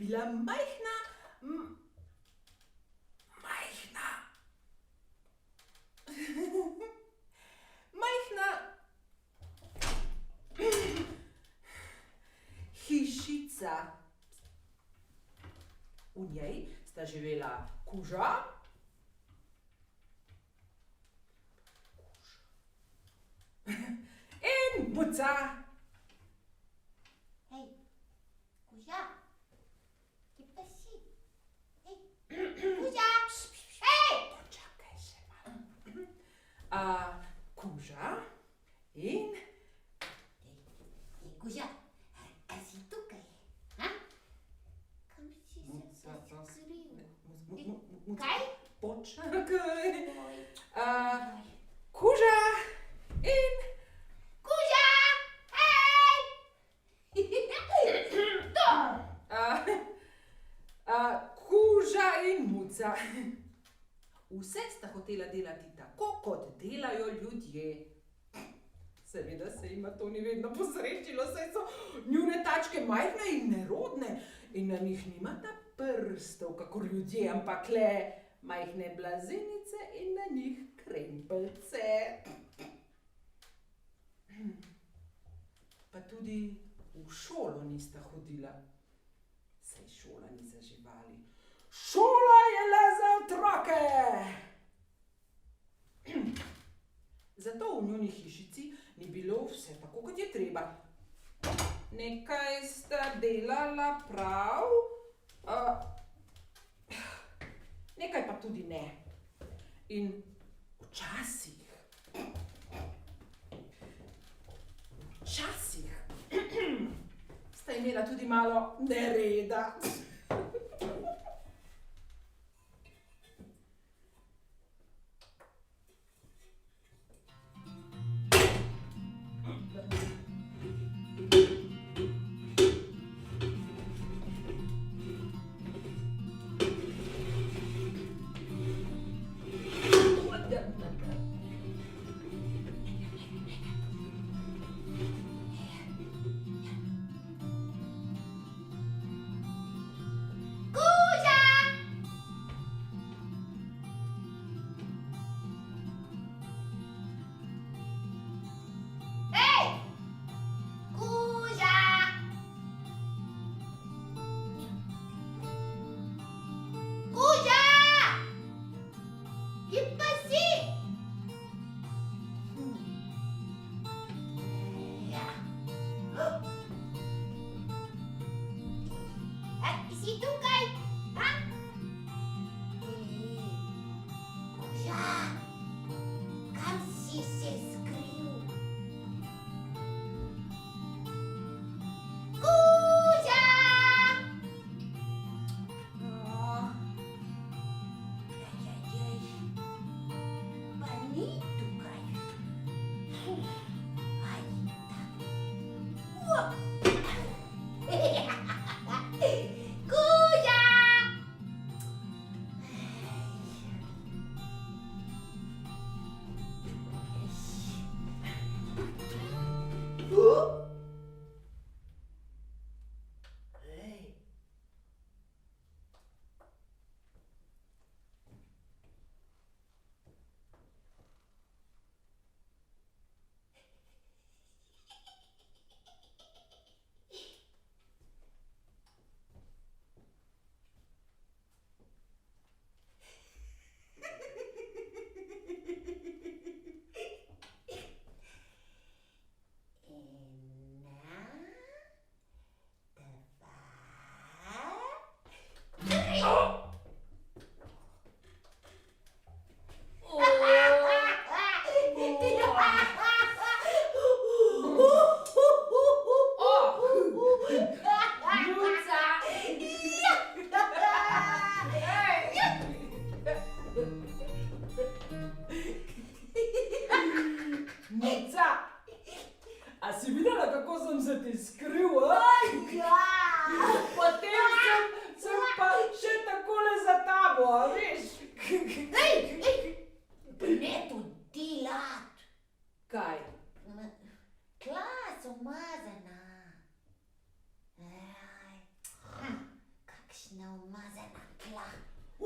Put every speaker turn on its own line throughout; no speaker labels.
bila majhna, majhna, majhna hišica. V njej sta živela kuža in muca.
Hej, kuža, kje pa si? Hej, kuža, hej!
Počakaj še malo. Kuža in...
Hej, kuža, a si tukaj? Ha? Kam si se skril? Kaj?
Počakaj.
Oj,
Kuža in...
kuža, hej! To!
Kuža in muca. Vse sta hotela delati tako, kot delajo ljudje. Seveda se jima to ni vedno posrečilo, saj so njune tačke majhne in nerodne in na njih nimata prstov, kakor ljudje, ampak le majhne blazinice in na njih krempeljce. Pa tudi v šolo nista hodila, saj šola ni za živali. Šola je le za otroke! Zato v njuni hišici ni bilo vse tako, kot je treba. Nekaj sta delala prav, nekaj pa tudi ne. In včasih sta imela tudi malo nereda.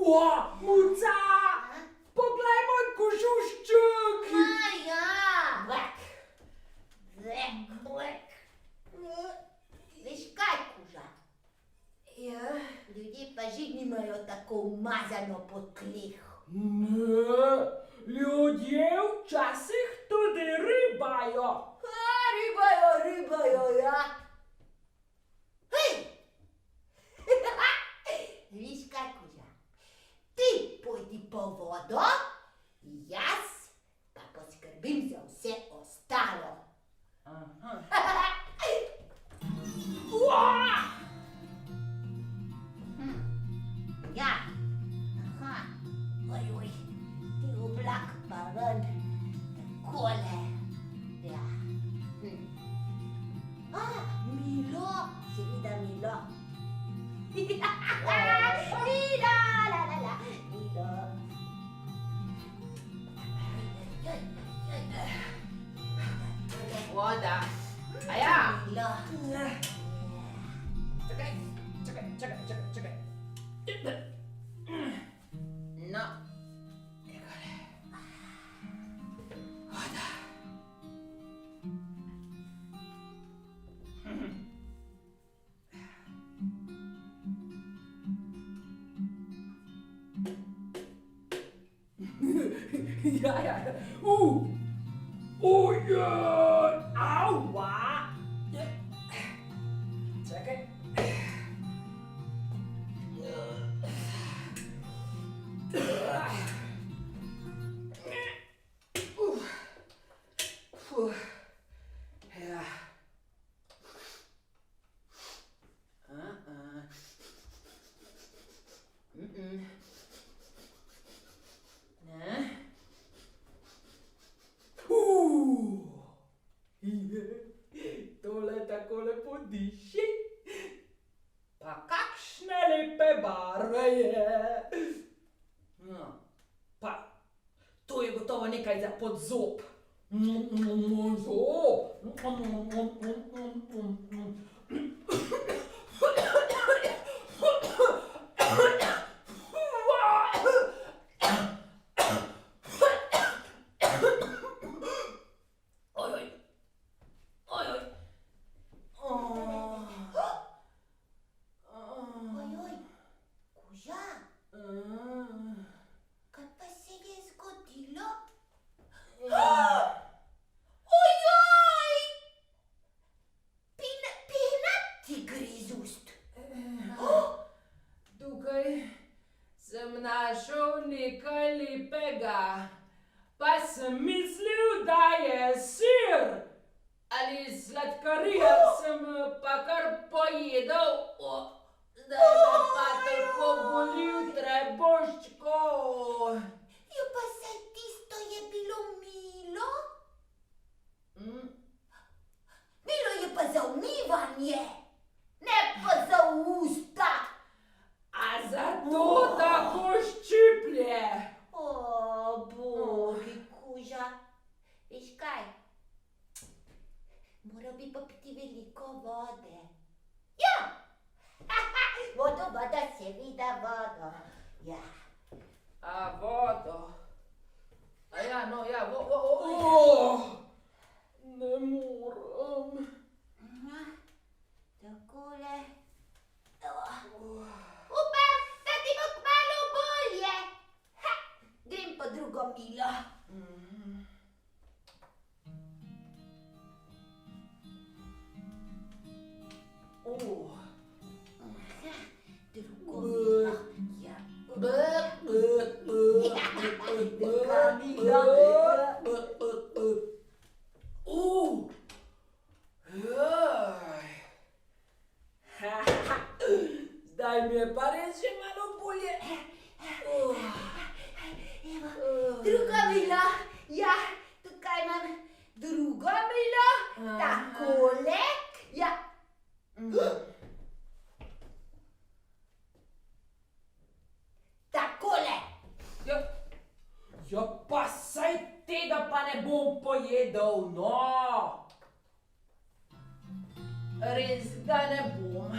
Muca! Poglej moj kožušček!
Ja, blek. Veš kaj, kuža?
Ja?
Ljudje pa že nimajo tako umazano po tleh.
Ne, ljudje včasih tudi ribajo.
Ribajo, ja. Hej! Veš kaj, kuža? Ti pojdi po vodo, jaz pa poskrbim za vse ostalo. Ja. Aha. Oj, ti oblak pa ven. Takole. Ja. Milo, seveda Milo. Milo, la. Milo.
Voda. A ja?
Milo.
Čakaj. No. Egole. Voda. Ja. Aua. Čakaj. Ja. Ne. Tole tako lepo diši. Pa kakšne lepe barve je. No, pa to je gotovo nekaj za pod zob. Zob.
Oj, kuža, kaj pa se je zgodilo? Ojoj! Pena ti gre iz ust.
Tukaj sem našel nekaj lepega, pa sem mislil, da je sir ali sladkarija, sem pa kar pojedel. Zdaj me pa tako boli v trebuščku.
Jo, pa saj tisto je bilo milo. Milo je pa za umivanje, ne pa za usta.
A zato tako ščiplje.
O, bogi, kuža. Veš kaj? Moral bi pa piti veliko vode. Ja! Vodo, seveda vodo. Ja.
A vodo. A ja, no ja, ne morem.
Takole. Upam, da ti bo kmalu bolje. Grem po drugo milo. Drugo milo. Ja. Druga milo.
Zdaj mi je pa res že malo bolje.
Evo, druga milo. Ja, tukaj imam drugo milo. Takole. Ja. Takole.
Ja, pa saj tega pa ne bom pojedel, no. Res ga ne bom.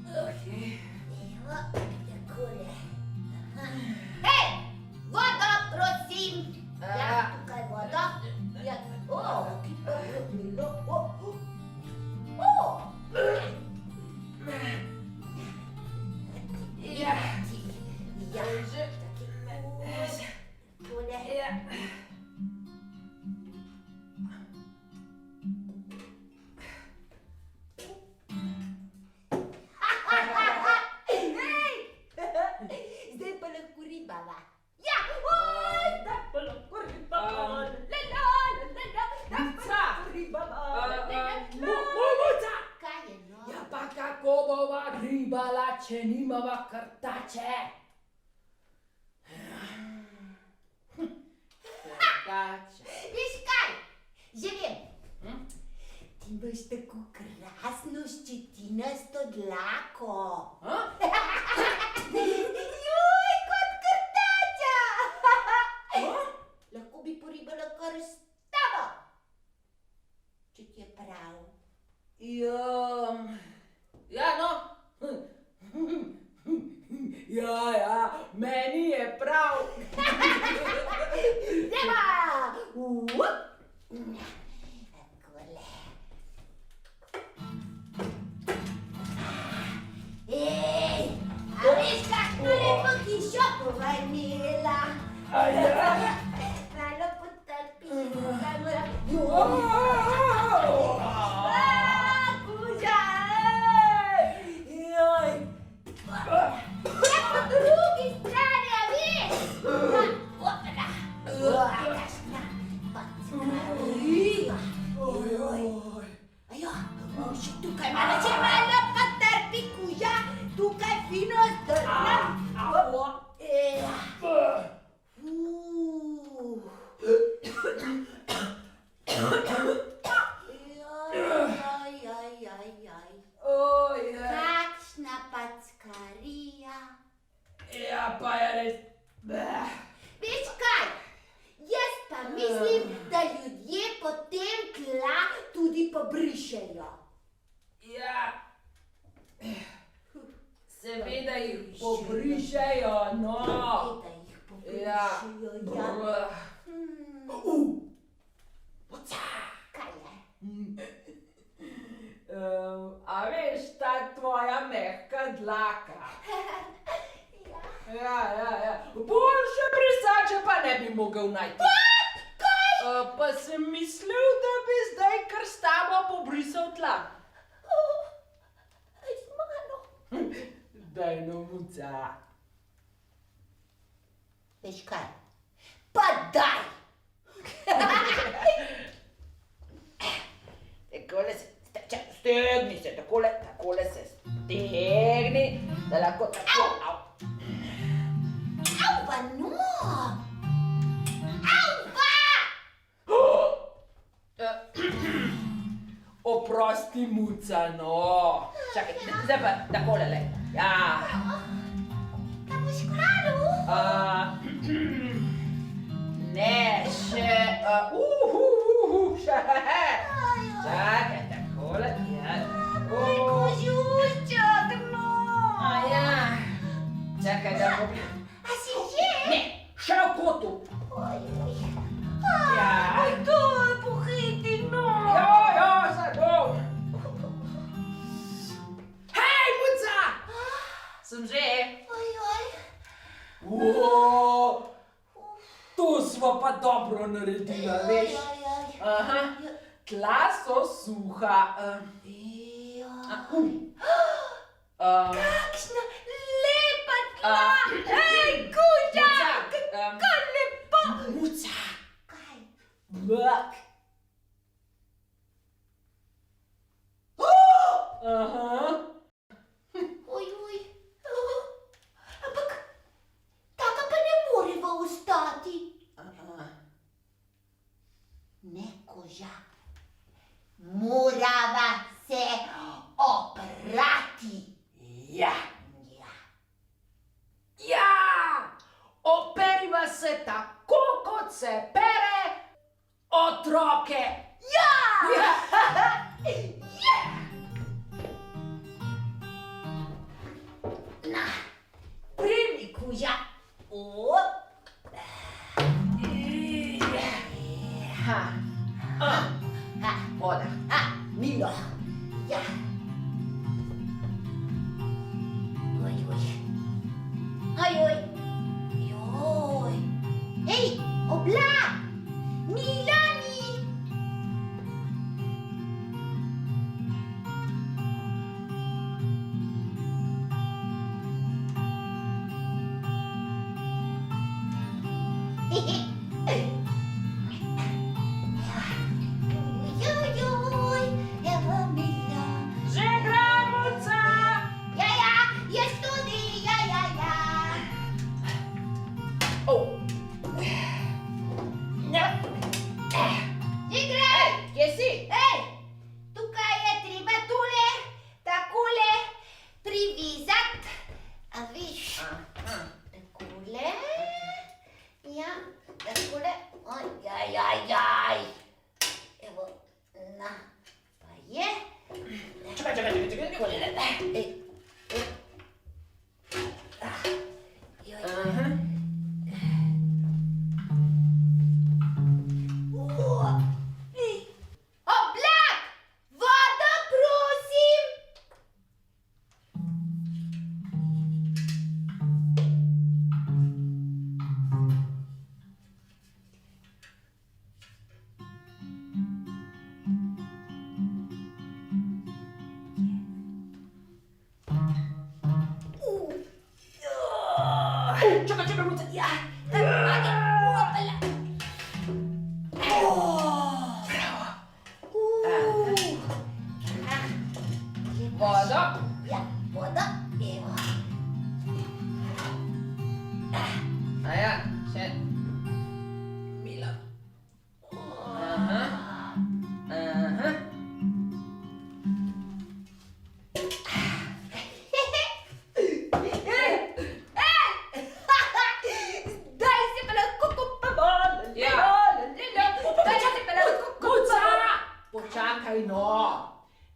Evo, takole. ribava. Ja, oj, zdaj pa lahko ribava. La, la, la, la, la, zdaj pa lahko ribava.
Muca!
Kaj je no?
Ja, pa kako bova ribala, če nimava krtače? Krtače.
Veš kaj? Že vem. Ti imaš tako krasno ščetinasto dlako. Juj, kot krtača. Lahko bi poribala kar s tabo, če ti je prav.
Ja, no. Ja, meni je prav.
Deva! Takole. Ej, a veš, kakšno lepo hišo bova imela? Malo potrpi, kaj mora... Kuža! Joj! Ja, po drugi strani, a veš? Opera! Kakšna packarija! Ajo, še tukaj malo, če malo potrpi, kuža! Tukaj fino zdrnem! Kakšna packarija!
Ja, pa je res...
Veš kaj? Jaz pa mislim, da ljudje potem tla tudi pobrišejo.
Ja... Seveda jih pobrišejo, no.
Seveda jih pobrišejo, ja.
Muca!
Kaj je?
A veš, ta tvoja mehka dlaka? Ja. Boljše brisače pa ne bi mogel najti. Pa sem mislil, da bi zdaj kar s tabo pobrisal tla.
Z mano.
Daj no, Muca.
Veš kaj? Pa daj! Takole se, stegni se, takole se stegni, da lahko tako... Auva, no! Auva!
Oprosti, Muca, no. Čakaj, zdaj pa takole le. Ja.
Kaj boš kladil?
Ne, še... Čakaj, takole.
Moj kožuščak, no!
Ja. Čakaj, da bo...
A si že?
Ne, še v kotu. Ja.
Oj, to je pohiti, no!
Jo, saj bom. Hej, Muca! Sem že. To sva pa dobro naredila, veš. Aha, tla so suha.
Kakšna lepa tla! Ej, kuža! Kako lepo!
Muca!
Kaj?
Bak! Aha.
Oj. Ampak, taka pa ne moreva ostati. Ne, koža. Morava se oprati.
Ja. Operiva se tako, kot se pere otroke.
Ja! Na, primi, kuža.
Voda.
Milo. Ja. Oj. Joj. Ej, oblak! Milani! Čakaj, Muca. Ja. Ajde. Opala.
Vodo.
Ja, voda. Evo.
Aja, še. Milo. Aha. Aha.
Daj se pa lahko kupamo.
Ja.
Daj se pa lahko
Muca! Počakaj no.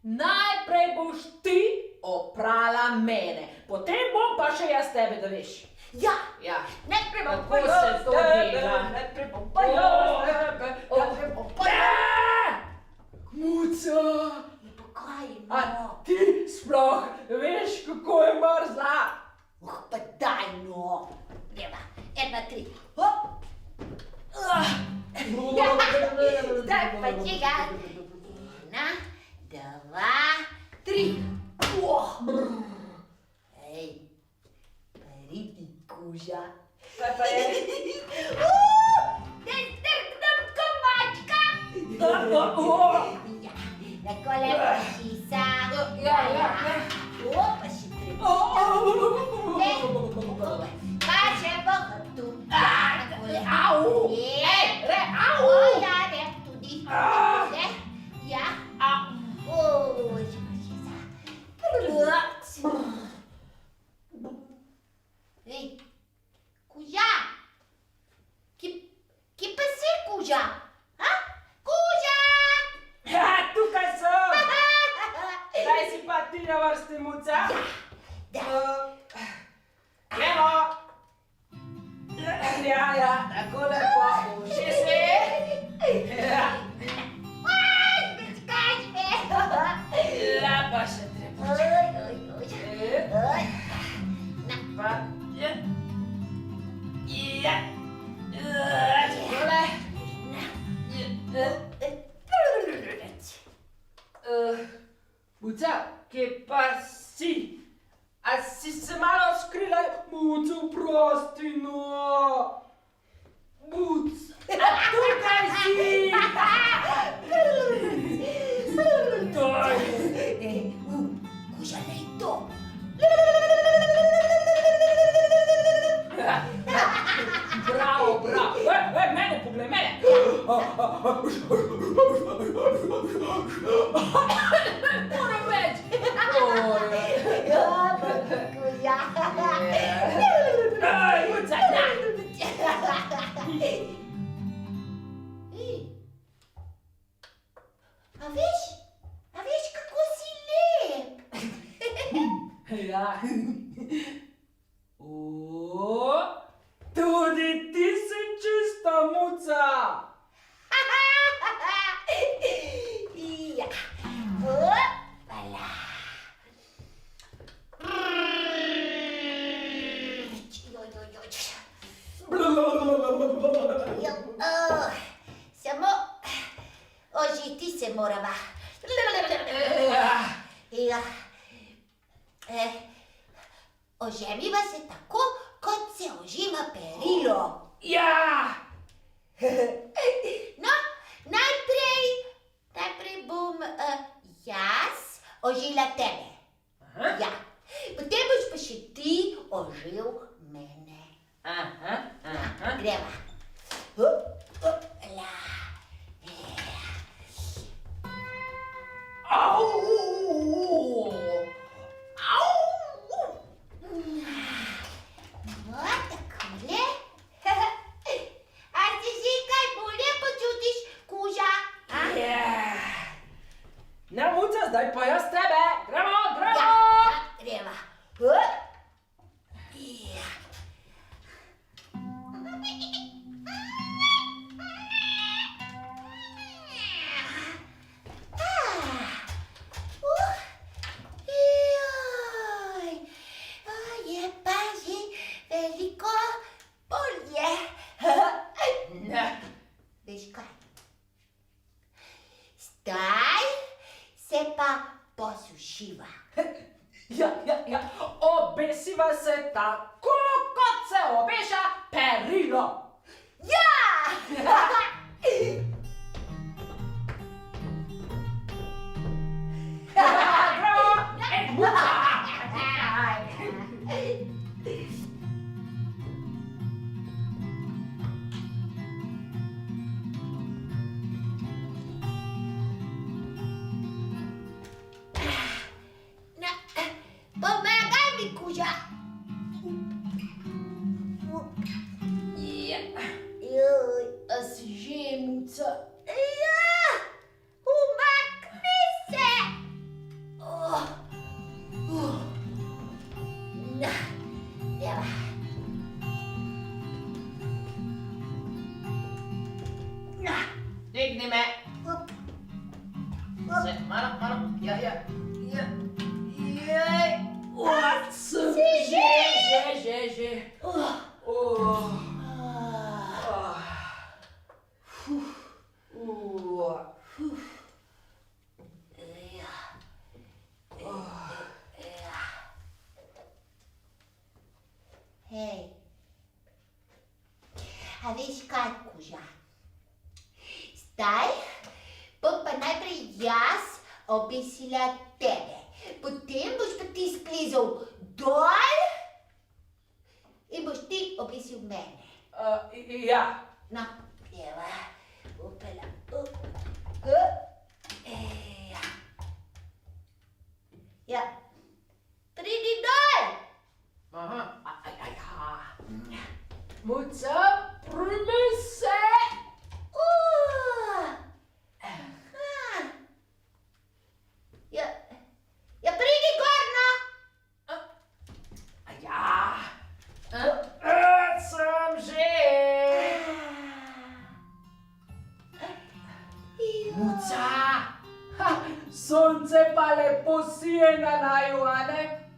Najprej boš ti oprala mene, potem bom pa še jaz tebe, da veš.
Ja,
Ja.
najprej bom
Tako se to dela.
Najprej bom pa jaz tebe. Najprej bom pa jaz.
Muca!
Pa kaj
A
no?
ti sploh veš, kako je mrzla?
Pa daj no. Greva. 1, 2, 3. Hop. Zdaj pa čekaj. 1, 2, 3. Ej, pridi kuža.
Kaj pa je?
Ne strknem komačka. Ja, takole pa šisa.
Ja.
Pa še treba. Pa še po hrbtu.
Au!
Ej,
au!
Ja, ne, tudi. Ne, ja. Še pa šisa. Ej, kuža. Kje pa si kuža? A? Kuža!
Ja, tukaj sem! Zdaj si pa ti na vrsti, Muca. Gremo! Ja, takole pa uši si. Ja, pa še treba. Pa, ja. Takole. Muca, kje pa si? A si se malo skrila? Muca, prosti no. Muca, a tukaj si? Daj.
Kuža, lej to.
Bravo. Mene poglej, mene. Moram več.
Kuža.
Muca, da.
A veš, kako si lep.
Ja. Tudi ti si čista, Muca.
Ja. Opala. Samo ožiti se morava. Ja. Ožemiva se tako, kot se ožima perilo.
Ja.
No, najprej bom jaz ožila tebe. Ja. Potem boš pa še ti ožil mene.
Aha.
Greva. Opala.
Au!
Takole. A se že kaj bolje počutiš, kuža?
Na, Muca, zdaj pa jaz tebe. Gremo.
Ja, greva. Ja. Je pa že veliko bolje. Veš kaj? Zdaj se pa posušiva.
Ja. Obesiva se tako, perilo.
Ja!
Bravo! Muca!
Na, pomagaj mi, kuža.
Ja.
Joj, a si že, muca? Ja, umakni se. Na, evo. Na,
Digni me.
up.
Se, malo. Ja. Jej. Sem
Si
že.
Hej, a veš kaj, kuža? Zdaj bom pa najprej jaz obesila tebe, potem boš pa ti splezal dol in boš ti obesil mene.
Ja.
No, evo, upela. Ja, pridi dol!
Aha. Muca, primi se.
Ja, pridi gor, no!
Ja. Sem že. Muca. Sonce pa lepo sije na naju, a ne?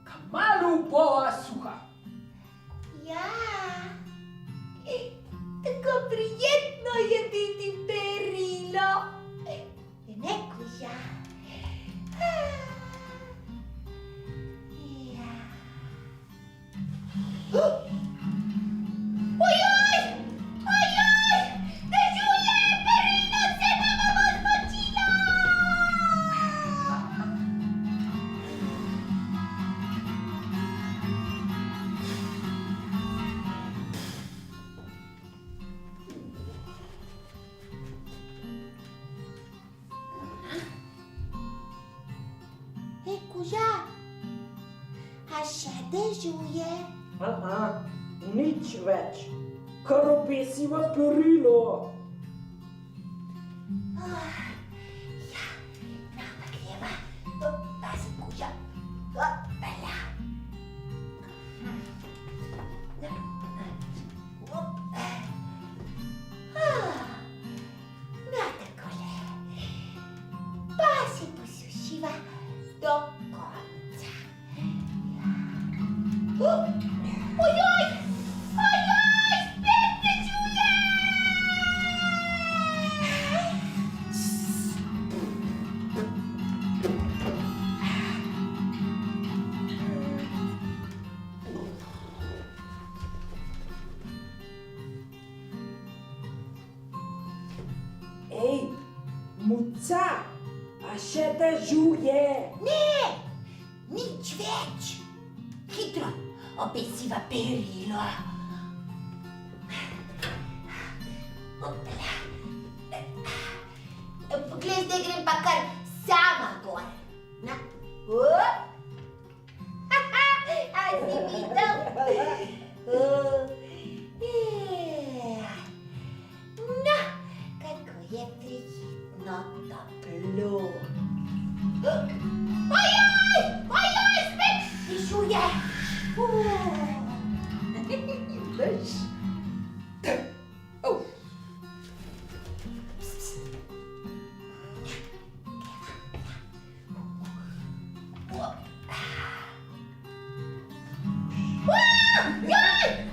Kmalu bova suha.
Ja, tako prijetno je biti perilo. Ne, kuža? Ja. Ojoj! Dežuje, perilo se nama bo zmočilo! Hej, kuža, a še dežuje?
Nič več, kar obesiva perilo.
Ja, no, pa greva. Pazi, kuža. Opala. No, takole. Pa si posušiva do konca. Ojoj! Spet dežuje!
Ej, muca, a še dežuje?
Ne, nič več. Hitro, obesiva perilo. Opala. Poglej, zdaj grem pa kar sama gor. Na, a si videl? No, kako je prijetno toplo. Ojoj, spet dežuje.
Veš? Oh.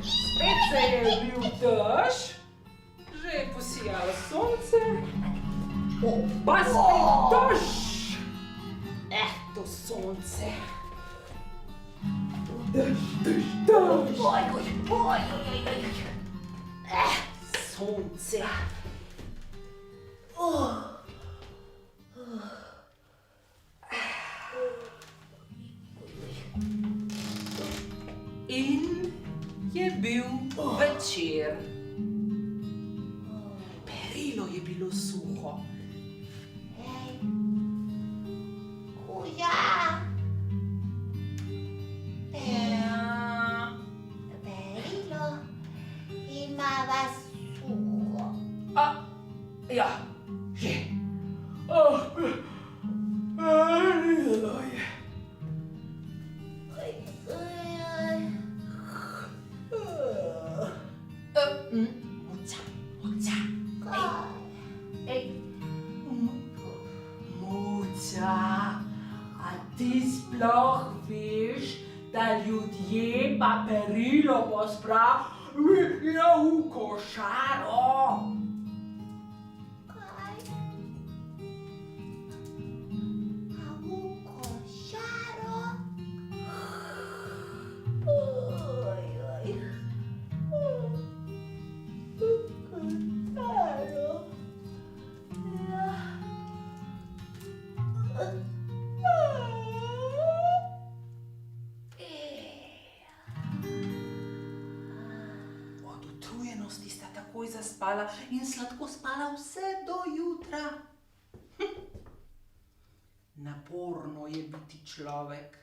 Spet se je bil dež, že je posijalo sonce, pa spet dež. To sonce. Dež.
Oj,
Sonce. In je bil večer. Perilo je bilo suho.
Kuža,
Ja.
perilo imava suho.
Ja, že. Perilo je. Muca, muca. Muca, a ti sploh veš, da ljudje pa perilo pospravijo v košaro?
Kaj? A v košaro? Košaro.
Od utrujenosti sta takoj zaspala in sladko spala vse do jutra. Naporno je biti človek.